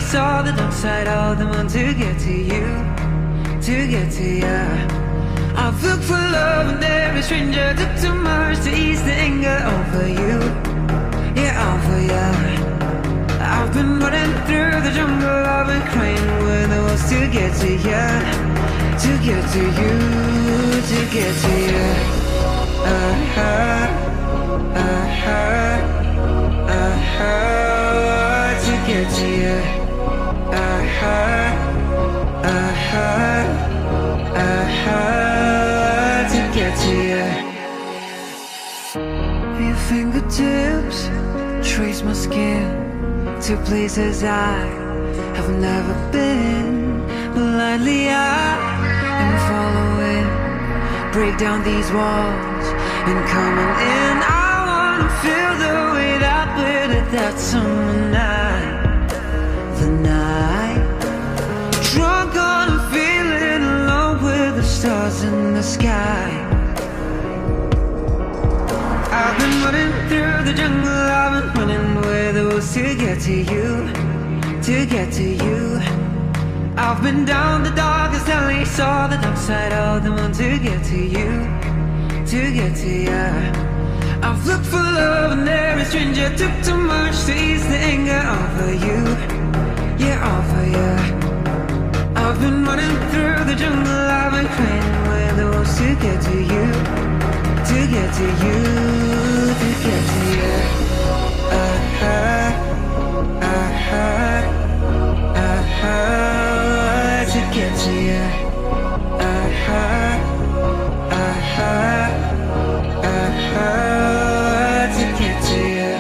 only saw the dark side of the moon to get to you, to get to you. I've looked for love and every stranger took too much to ease the anger over you, yeah, over you. I've been running through the jungle, I've been crying with the wolves to get to you, to get to you, to get to you. To get to you. To get to you. Your fingertips trace my skin to places I have never been. Blindly I am following. Break down these walls and coming in. I wanna feel the way that we did that summer night. The night drunk on a feeling alone with the stars in the sky. I've been running through the jungle, I've been running with the wolves to get to you, to get to you. I've been down the darkest alley, saw the dark side of the moon to get to you, to get to you. I've looked for love and every stranger took too much to ease the anger over you, yeah, over you. I've been running through the jungle, I've been crying with the wolves to get to you, to get to you, to get to you. To get to you. To get to you.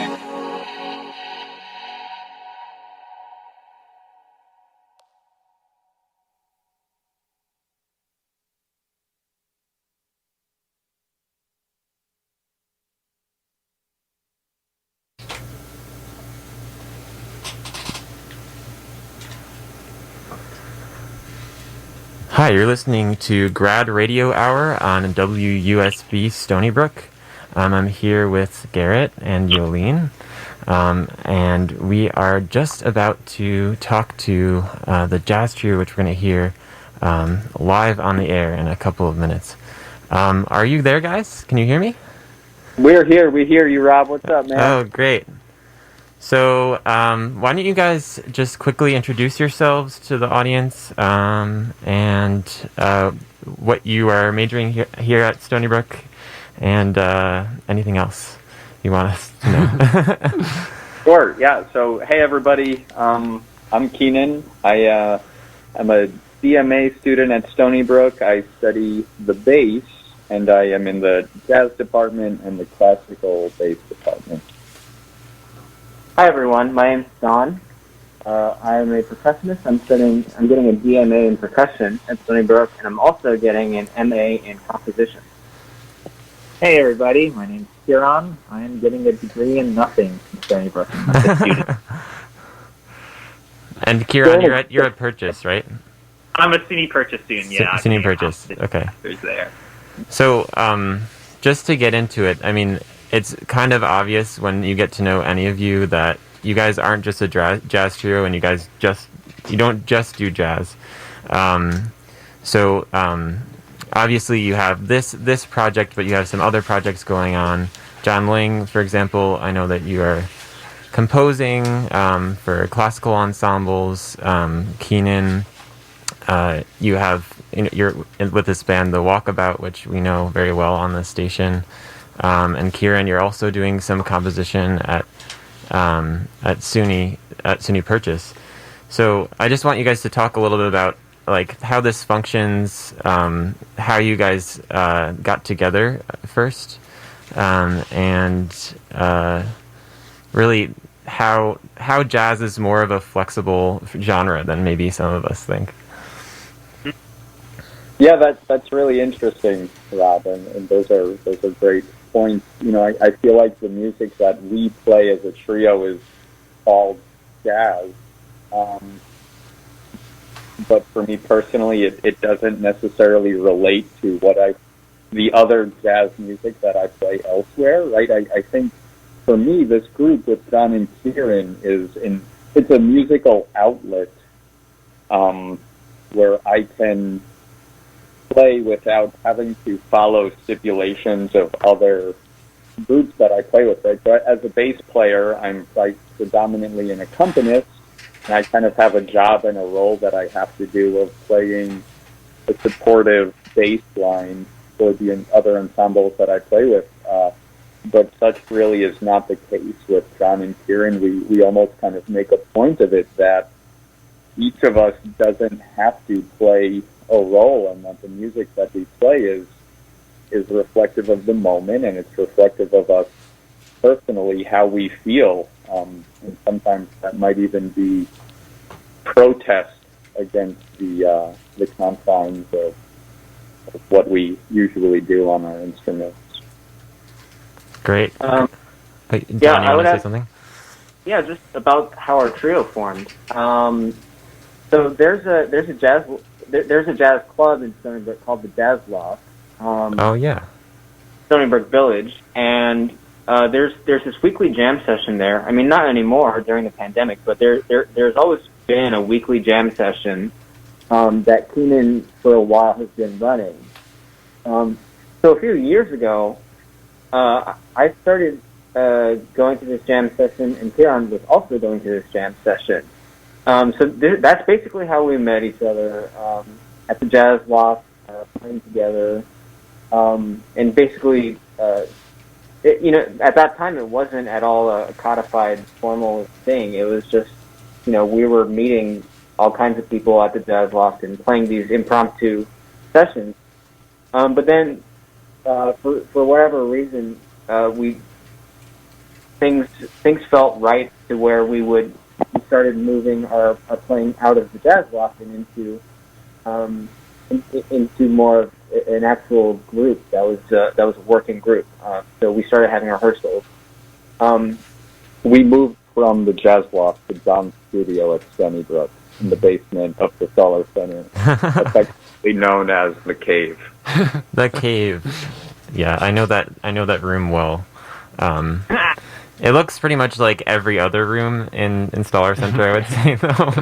Hi, you're listening to Grad Radio Hour on WUSB Stony Brook. I'm here with Garrett and Yolene, and we are just about to talk to the jazz trio, which we're going to hear live on the air in a couple of minutes. Are you there, guys? Can you hear me? We're here. We hear you, Rob. What's up, man? Oh, great. So, why don't you guys just quickly introduce yourselves to the audience, and what you are majoring here at Stony Brook, and anything else you want us to know. Sure, yeah. So, hey, everybody. I'm Keenan. I'm a DMA student at Stony Brook. I study the bass, and I am in the jazz department and the classical bass department. Hi everyone, my name's Don. I'm a percussionist. I'm getting a DMA in percussion at Stony Brook, and I'm also getting an MA in composition. Hey everybody, my name's Kieran. I am getting a degree in nothing from Stony Brook. I'm a student. And Kieran, you're at Purchase, right? I'm a SUNY Purchase student, yeah. SUNY Purchase, okay. There. So, just to get into it, I mean, it's kind of obvious when you get to know any of you that you guys aren't just a jazz trio, and you don't just do jazz. So obviously you have this project, but you have some other projects going on. John Ling, for example, I know that you are composing for classical ensembles. Keenan, you're with this band, The Walkabout, which we know very well on the station. And Kieran, you're also doing some composition at SUNY Purchase. So I just want you guys to talk a little bit about like how this functions, how you guys got together first, and really how jazz is more of a flexible genre than maybe some of us think. Yeah, that's really interesting, Rob, and those are great points. You know, I feel like the music that we play as a trio is all jazz, but for me personally, it doesn't necessarily relate to the other jazz music that I play elsewhere, right? I think for me, this group with John and Kieran is it's a musical outlet where I can play without having to follow stipulations of other groups that I play with. Right? So as a bass player, I'm like predominantly an accompanist, and I kind of have a job and a role that I have to do of playing a supportive bass line for the other ensembles that I play with. But such really is not the case with John and Kieran. We almost kind of make a point of it that each of us doesn't have to play a role, and that the music that we play is reflective of the moment, and it's reflective of us personally, how we feel. And sometimes that might even be protest against the confines of what we usually do on our instruments. Great. Wait, John, yeah, you want to say something? Yeah, just about how our trio formed. So there's a jazz club in Stony Brook called the Jazz Loft. Oh yeah. Stony Brook Village, and there's this weekly jam session there. I mean, not anymore during the pandemic, but there's always been a weekly jam session that Keenan for a while has been running. So a few years ago, I started going to this jam session, and Kieran was also going to this jam session. So that's basically how we met each other at the Jazz Loft, playing together. And basically, at that time, it wasn't at all a codified, formal thing. It was just, we were meeting all kinds of people at the Jazz Loft and playing these impromptu sessions. But then, for whatever reason, things felt right to where we started moving our playing out of the Jazz Loft and into more of an actual group that was a working group. So we started having rehearsals. We moved from the Jazz Loft to John's studio at Stony Brook in the basement of the Solar Center, effectively known as the Cave. The Cave. Yeah, I know that room well. It looks pretty much like every other room in Installer Center, I would say, though.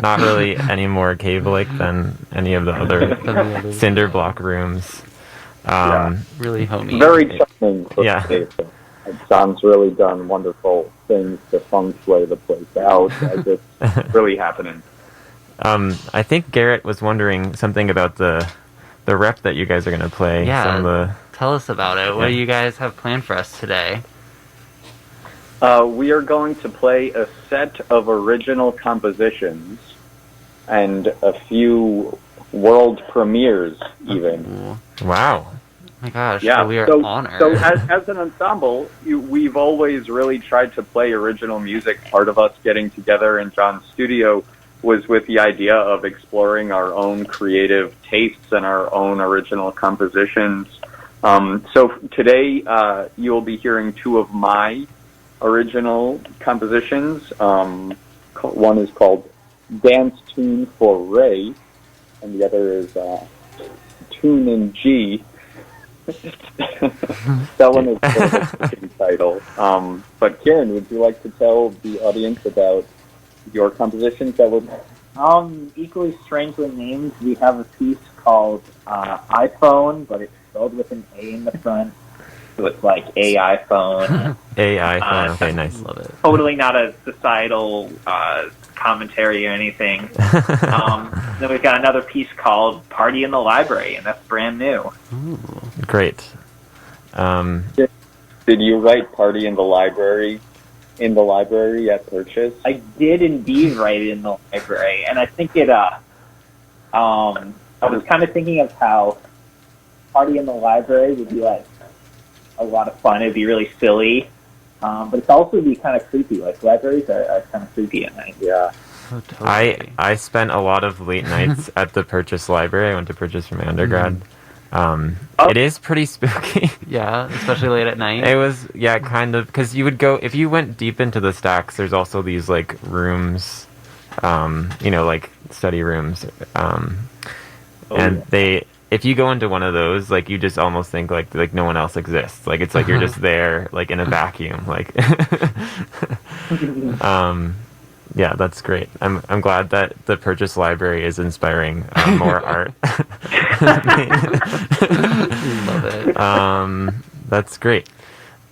Not really any more cave-like than any of the other cinder block rooms. Really homey. Very charming. Yeah. John's really done wonderful things to feng shui the place out as it's really happening. I think Garrett was wondering something about the rep that you guys are going to play. Yeah, tell us about it. What do you guys have planned for us today? We are going to play a set of original compositions and a few world premieres, even. Wow. Oh my gosh, yeah, we are honored. So as an ensemble, we've always really tried to play original music. Part of us getting together in John's studio was with the idea of exploring our own creative tastes and our own original compositions. So today you'll be hearing two of my original compositions. One is called Dance Tune for Ray, and the other is Tune in G. That one is sort of a fitting title. But Kieran, would you like to tell the audience about your compositions that were... Equally strangely named, we have a piece called iPhone, but it's spelled with an A in the front. So it's like a iPhone. Okay, nice. Love it. Totally not a societal commentary or anything. Then we've got another piece called Party in the Library, and that's brand new. Ooh. Great. Did you write Party in the Library at Purchase? I did indeed write it in the library, and I think it, I was kind of thinking of how Party in the Library would be like a lot of fun. It'd be really silly, but it's also be kind of creepy. Like libraries are kind of creepy at night. Yeah. Oh, totally. I spent a lot of late nights at the Purchase Library. I went to Purchase for my undergrad. It is pretty spooky. Yeah, especially late at night. It was, kind of, because you would go, if you went deep into the stacks, there's also these, like, rooms, like, study rooms, and if you go into one of those, like, you just almost think, like no one else exists. Like, it's like you're just there, like, in a vacuum, like, Yeah, that's great. I'm glad that the Purchase Library is inspiring more art. Love it. That's great.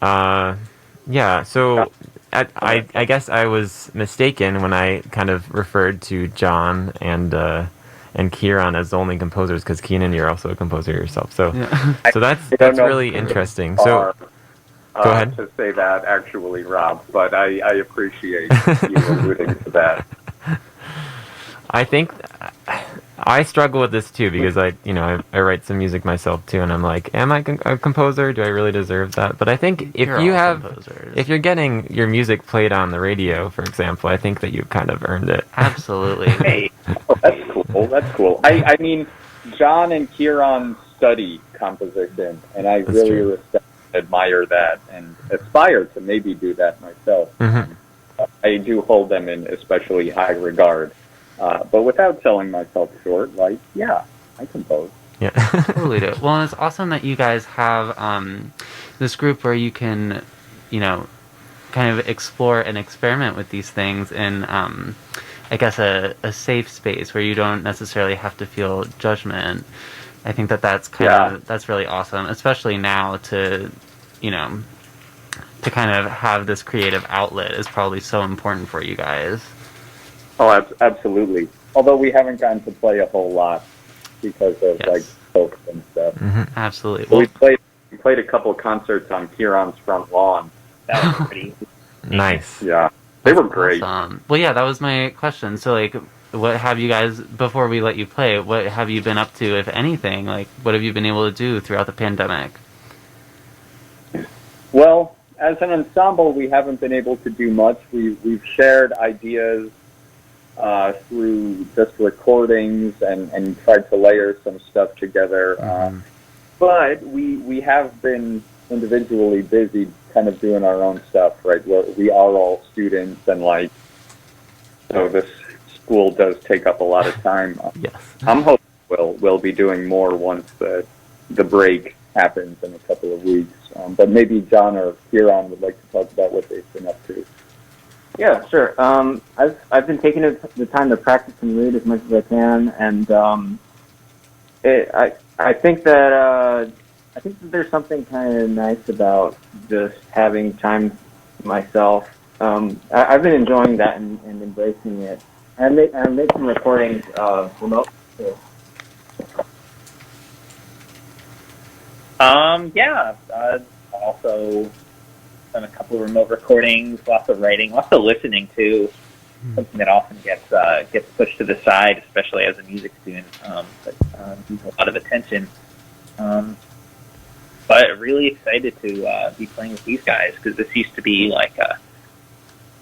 Yeah, so I guess I was mistaken when I kind of referred to John and Kieran as the only composers, because Keenan, you're also a composer yourself. So Yeah. so that's I don't know really if you interesting. So go ahead. to say that actually, Rob, but I appreciate you alluding to that. I think I struggle with this too, because I write some music myself too, and I'm like, am I a composer? Do I really deserve that? But I think if You're you all have, composers. if you're getting your music played on the radio, for example, I think that you've kind of earned it. Absolutely. Hey, that's cool. That's cool. I mean, John and Kieran study composition, and I That's really true. respect, admire that, and aspire to maybe do that myself. Mhm. I do hold them in especially high regard, but without selling myself short. Like, yeah, I compose. Yeah. Totally do. Well, it's awesome that you guys have this group where you can, kind of explore and experiment with these things in, I guess, a safe space where you don't necessarily have to feel judgment. I think that's that's really awesome, especially now to kind of have this creative outlet is probably so important for you guys. Oh, absolutely. Although we haven't gotten to play a whole lot because of Yes. like folks and stuff. Absolutely. But Well, we played a couple concerts on Kieran's front lawn. That was pretty. Nice. Yeah, they were great. awesome. Well, yeah, that was my question. So, like, what have you guys, before we let you play, what have you been up to, if anything? Like, what have you been able to do throughout the pandemic? Well, as an ensemble, we haven't been able to do much. We've shared ideas through just recordings and tried to layer some stuff together. But we have been individually busy kind of doing our own stuff, right? We are all students, and like, so this school does take up a lot of time. Yes. I'm hoping we'll be doing more once the break happens in a couple of weeks. But maybe John or Kieran would like to talk about what they've been up to. Yeah, sure. I've been taking the time to practice and read as much as I can, and I think that there's something kind of nice about just having time myself. I've been enjoying that and embracing it. I made some recordings remote too. Also done a couple of remote recordings, lots of writing, lots of listening too. Something that often gets pushed to the side, especially as a music student, but needs a lot of attention. But really excited to be playing with these guys, because this used to be like a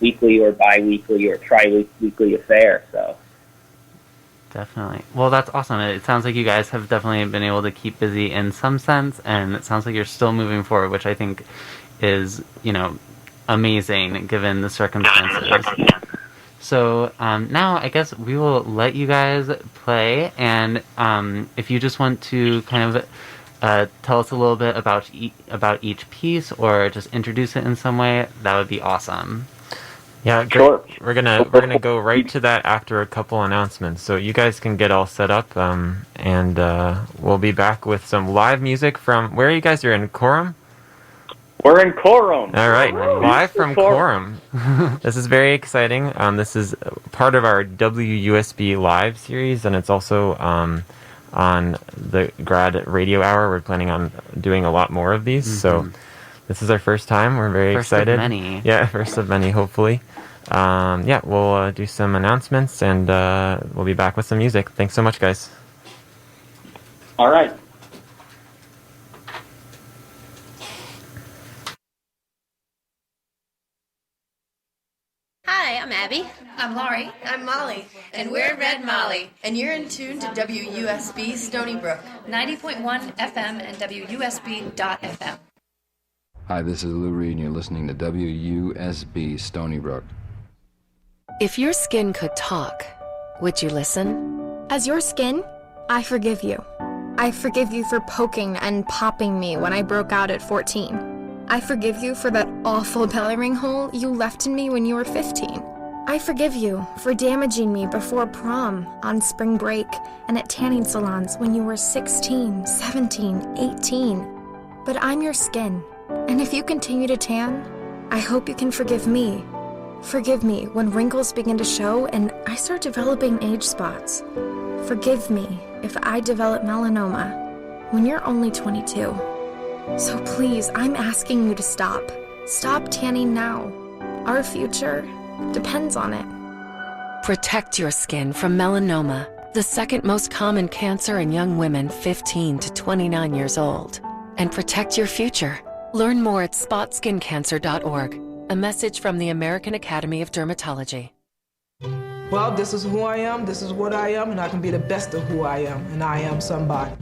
weekly or bi-weekly or tri-weekly affair. So Definitely. Well, that's awesome. It sounds like you guys have definitely been able to keep busy in some sense, and it sounds like you're still moving forward, which I think is, amazing given the circumstances. So now I guess we will let you guys play, and if you just want to kind of tell us a little bit about each piece, or just introduce it in some way, that would be awesome. Yeah, great. Sure. We're gonna go right to that after a couple announcements, so you guys can get all set up, and we'll be back with some live music from, where are you guys? You're in Coram? We're in Coram. All right, live from Coram. This is very exciting. This is part of our WUSB live series, and it's also on the Grad Radio Hour. We're planning on doing a lot more of these, so this is our first time. We're very excited. First of many. Yeah, first of many, hopefully. We'll do some announcements, and we'll be back with some music. Thanks so much, guys. All right. Hi, I'm Abby. I'm Laurie. I'm Molly. And we're Red Molly. And you're in tune to WUSB Stony Brook. 90.1 FM and WUSB.FM. Hi, this is Lou Reed, and you're listening to WUSB Stony Brook. If your skin could talk, would you listen? As your skin, I forgive you. I forgive you for poking and popping me when I broke out at 14. I forgive you for that awful belly ring hole you left in me when you were 15. I forgive you for damaging me before prom, on spring break, and at tanning salons when you were 16, 17, 18. But I'm your skin, and if you continue to tan, I hope you can forgive me. Forgive me when wrinkles begin to show and I start developing age spots. Forgive me if I develop melanoma when you're only 22. So please, I'm asking you to stop. Stop tanning now. Our future depends on it. Protect your skin from melanoma, the second most common cancer in young women 15 to 29 years old. And protect your future. Learn more at spotskincancer.org. A message from the American Academy of Dermatology. Well, this is who I am, this is what I am, and I can be the best of who I am, and I am somebody.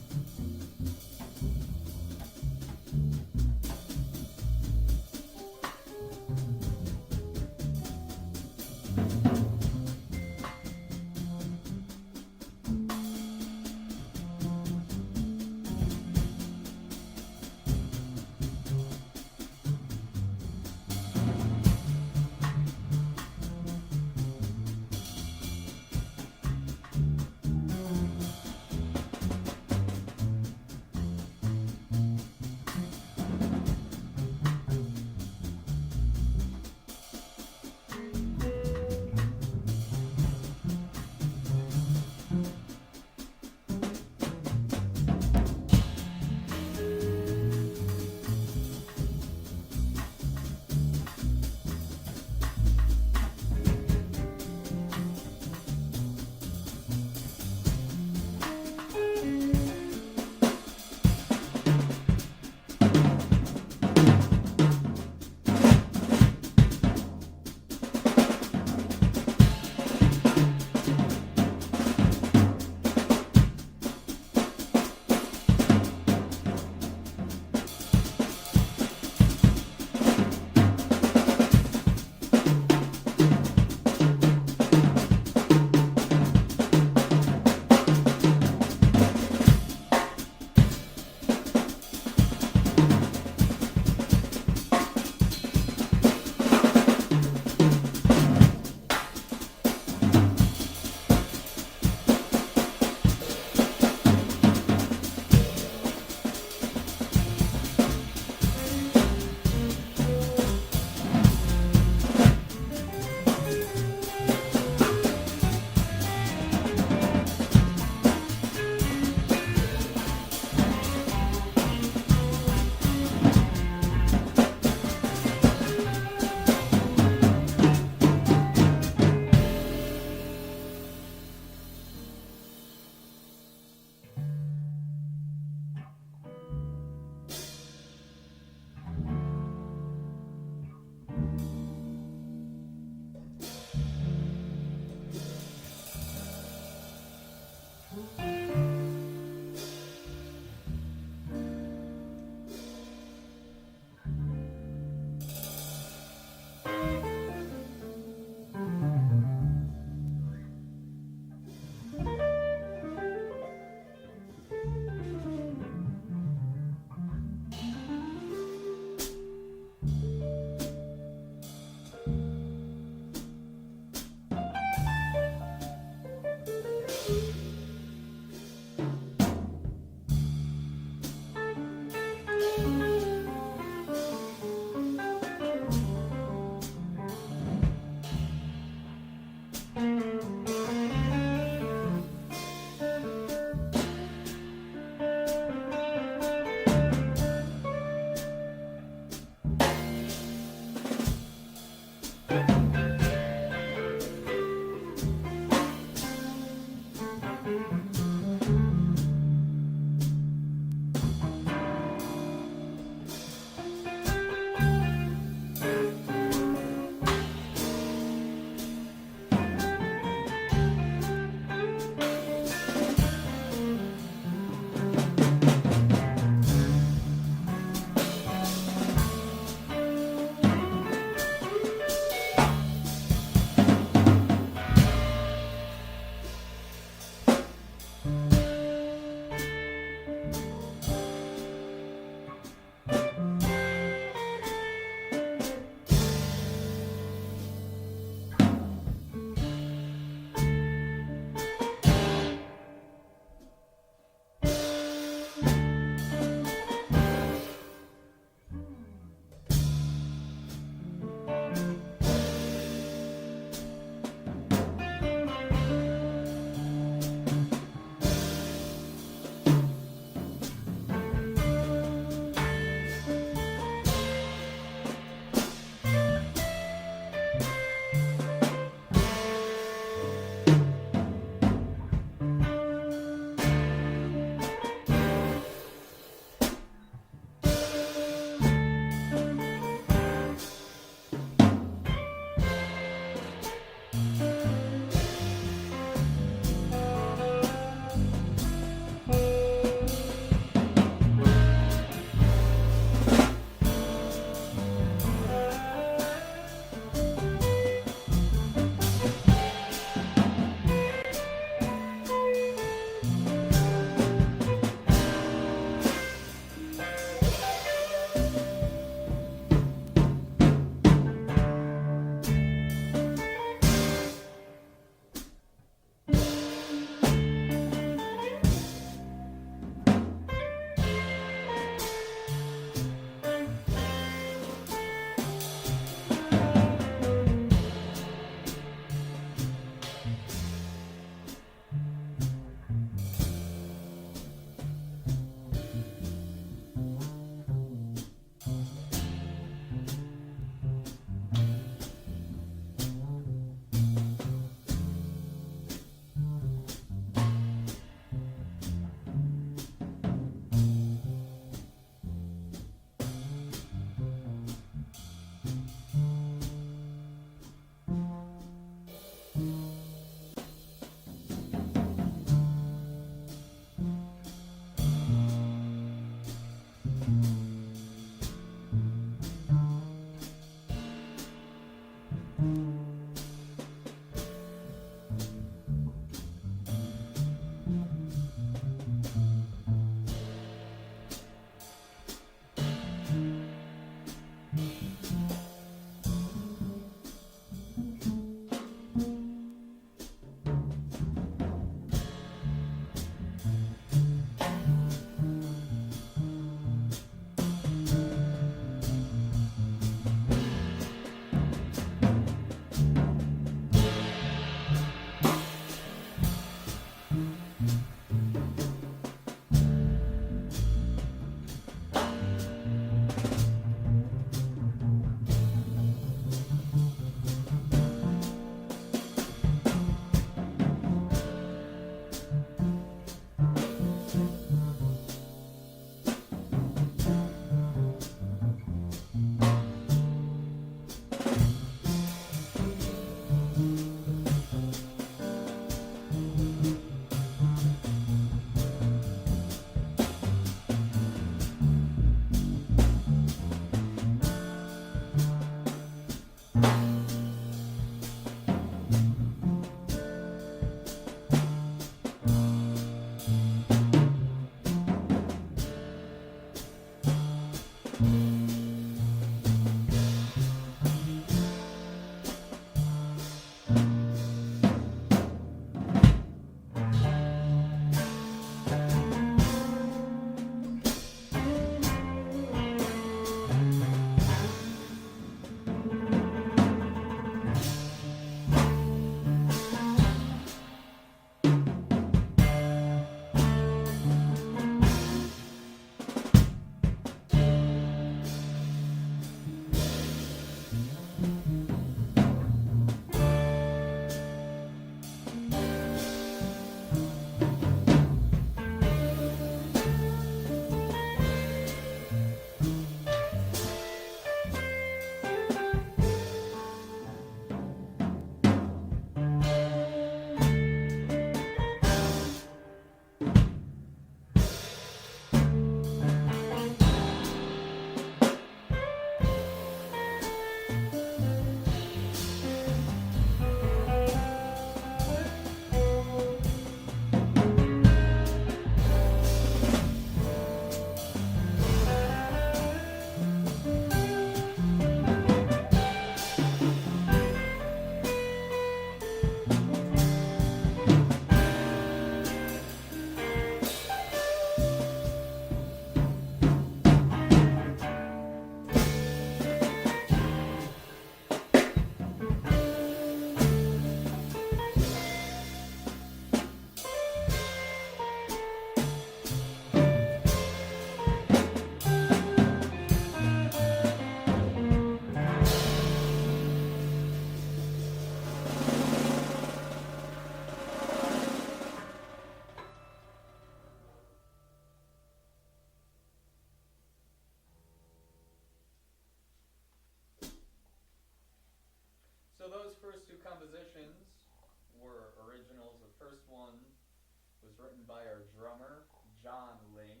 was written by our drummer, John Ling,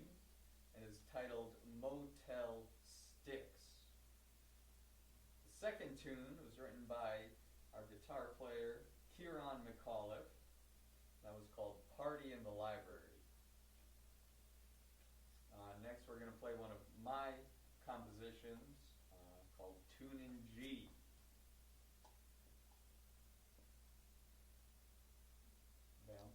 and is titled Motel Sticks. The second tune was written by our guitar player, Kieran McAuliffe. That was called Party in the Library. Next, we're going to play one of my compositions called Tune in G. Val?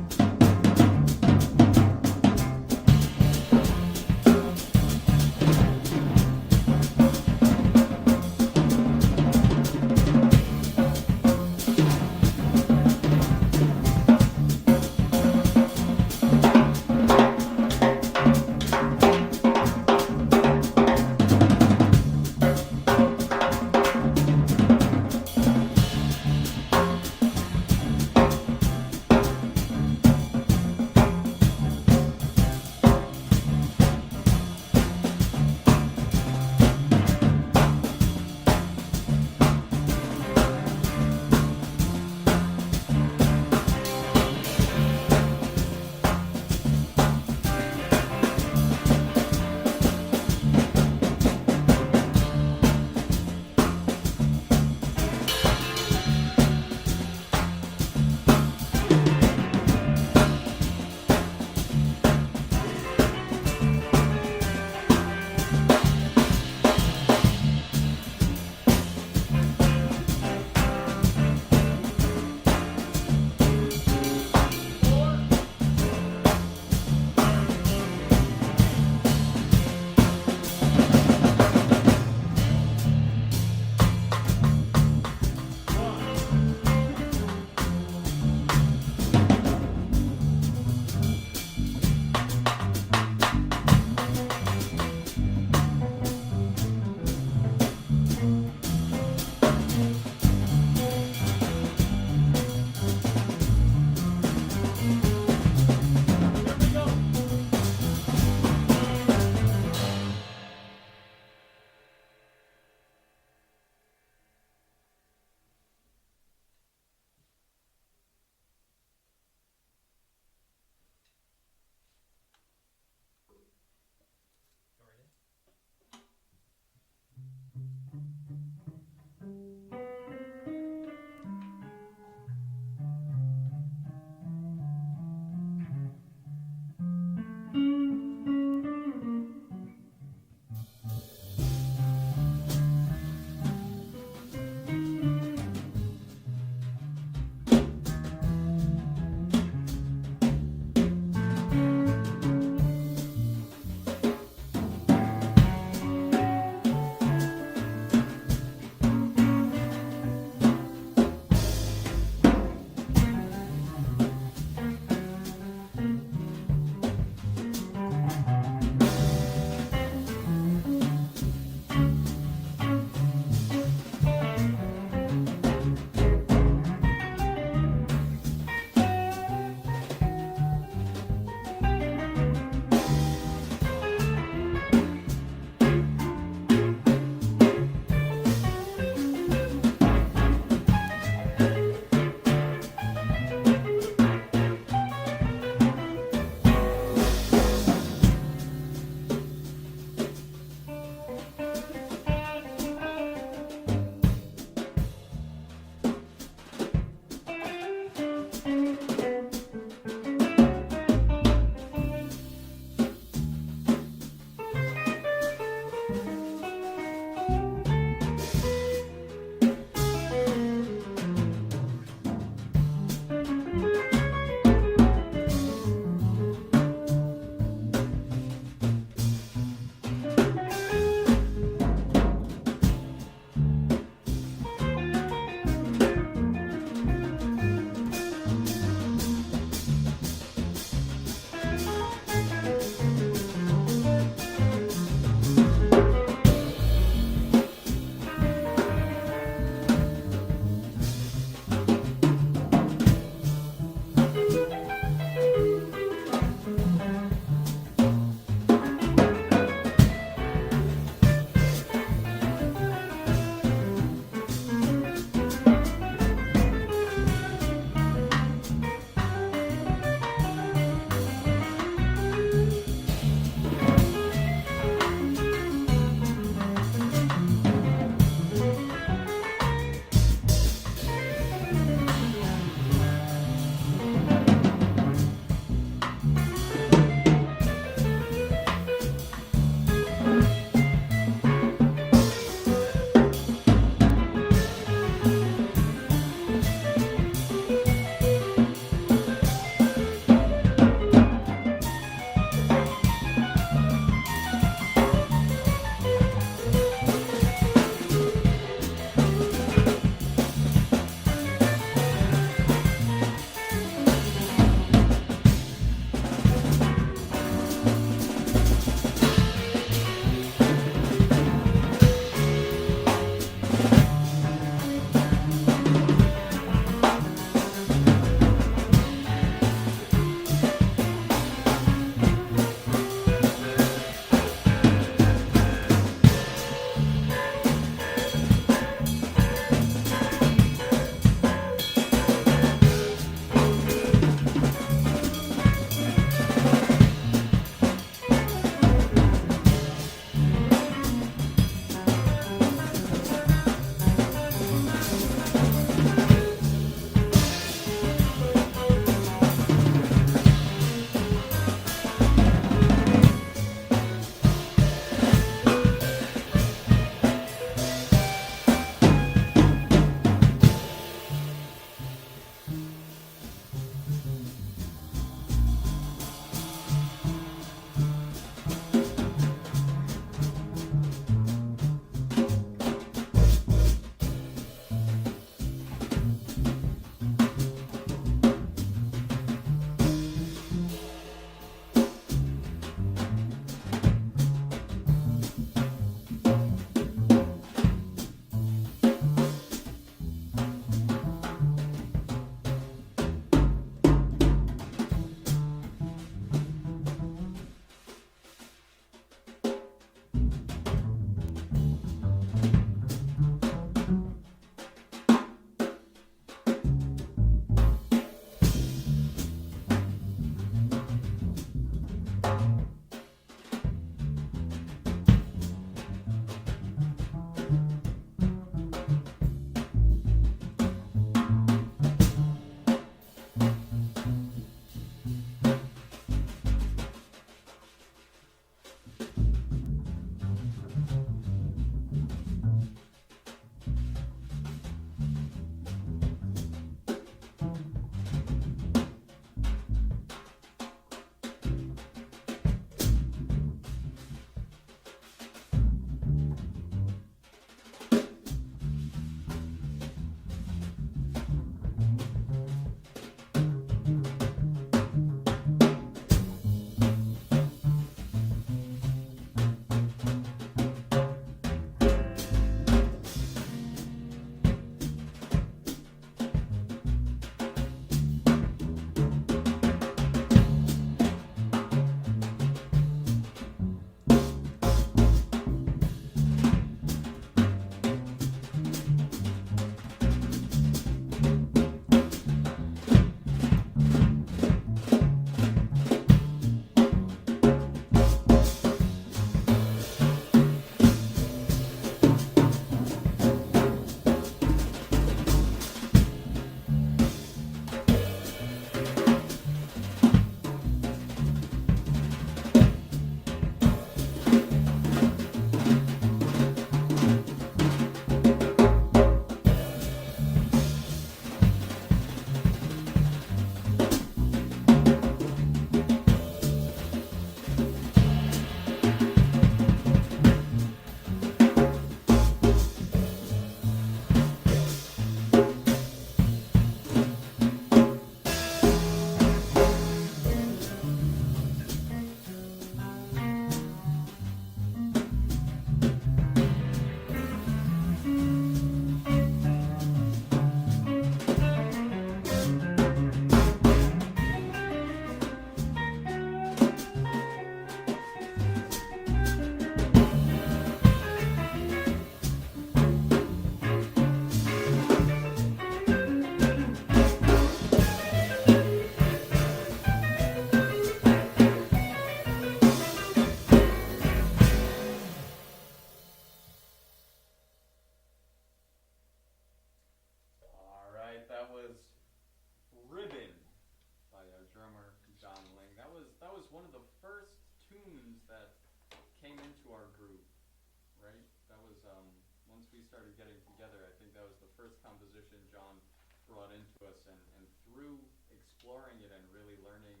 once we started getting together, I think that was the first composition John brought into us, and through exploring it and really learning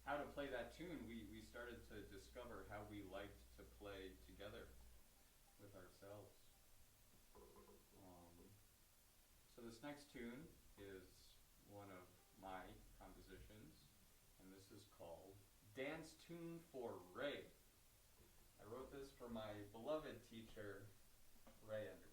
how to play that tune, we started to discover how we liked to play together with ourselves. So this next tune is one of my compositions, and this is called Dance Tune for Ray. I wrote this for my beloved teacher, Ray Anderson.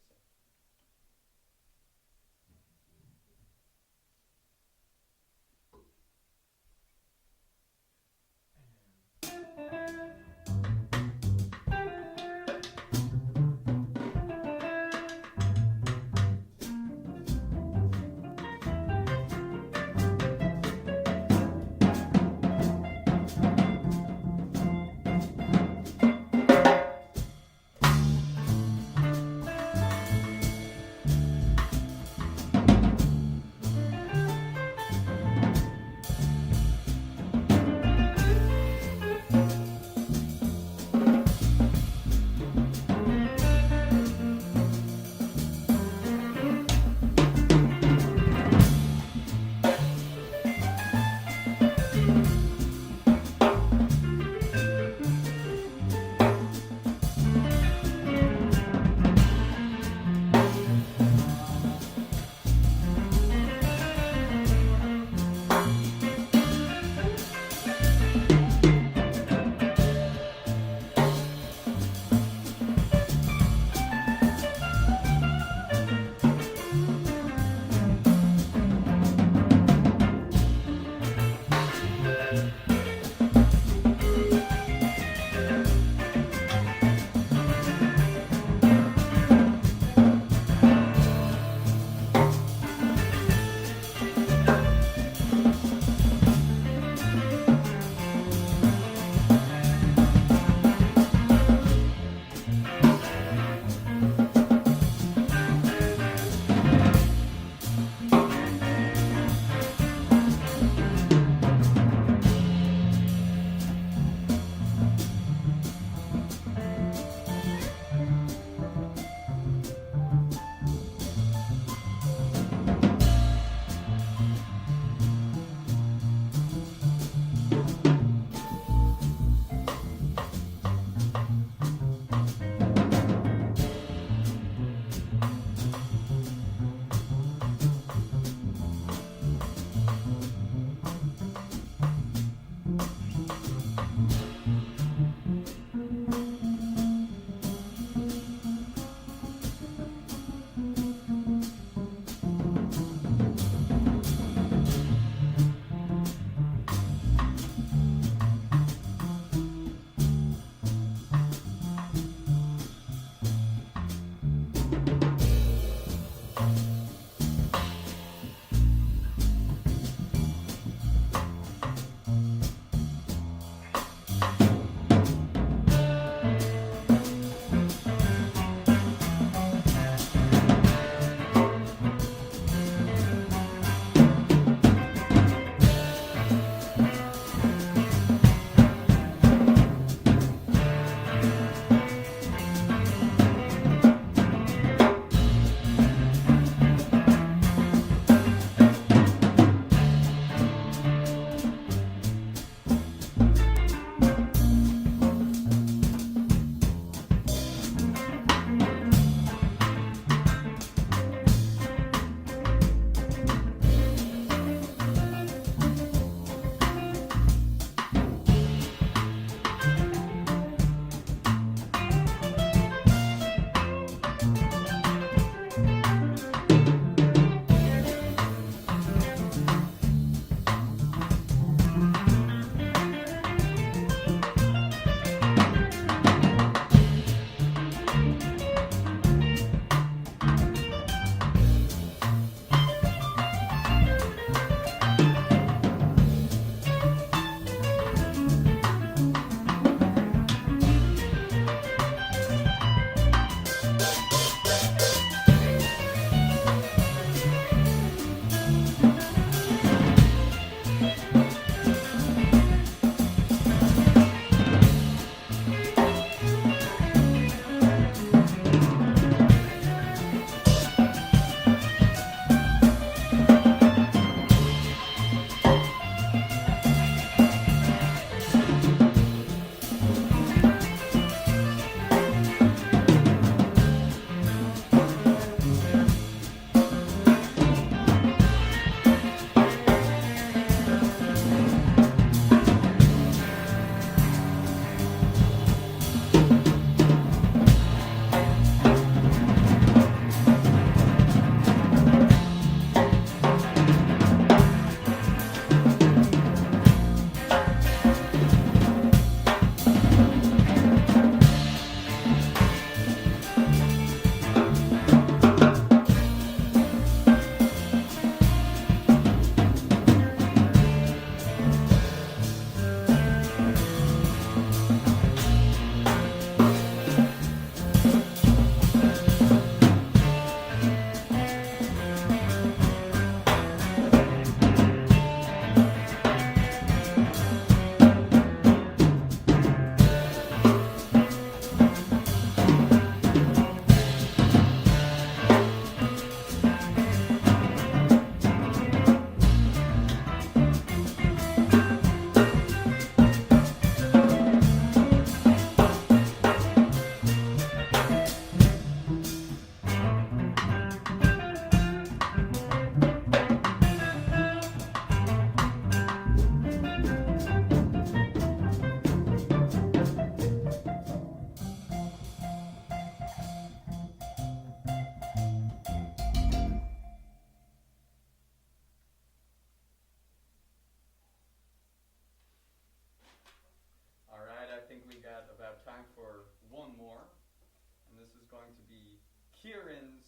is going to be Kieran's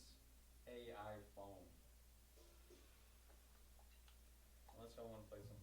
AI phone. Unless I want to play some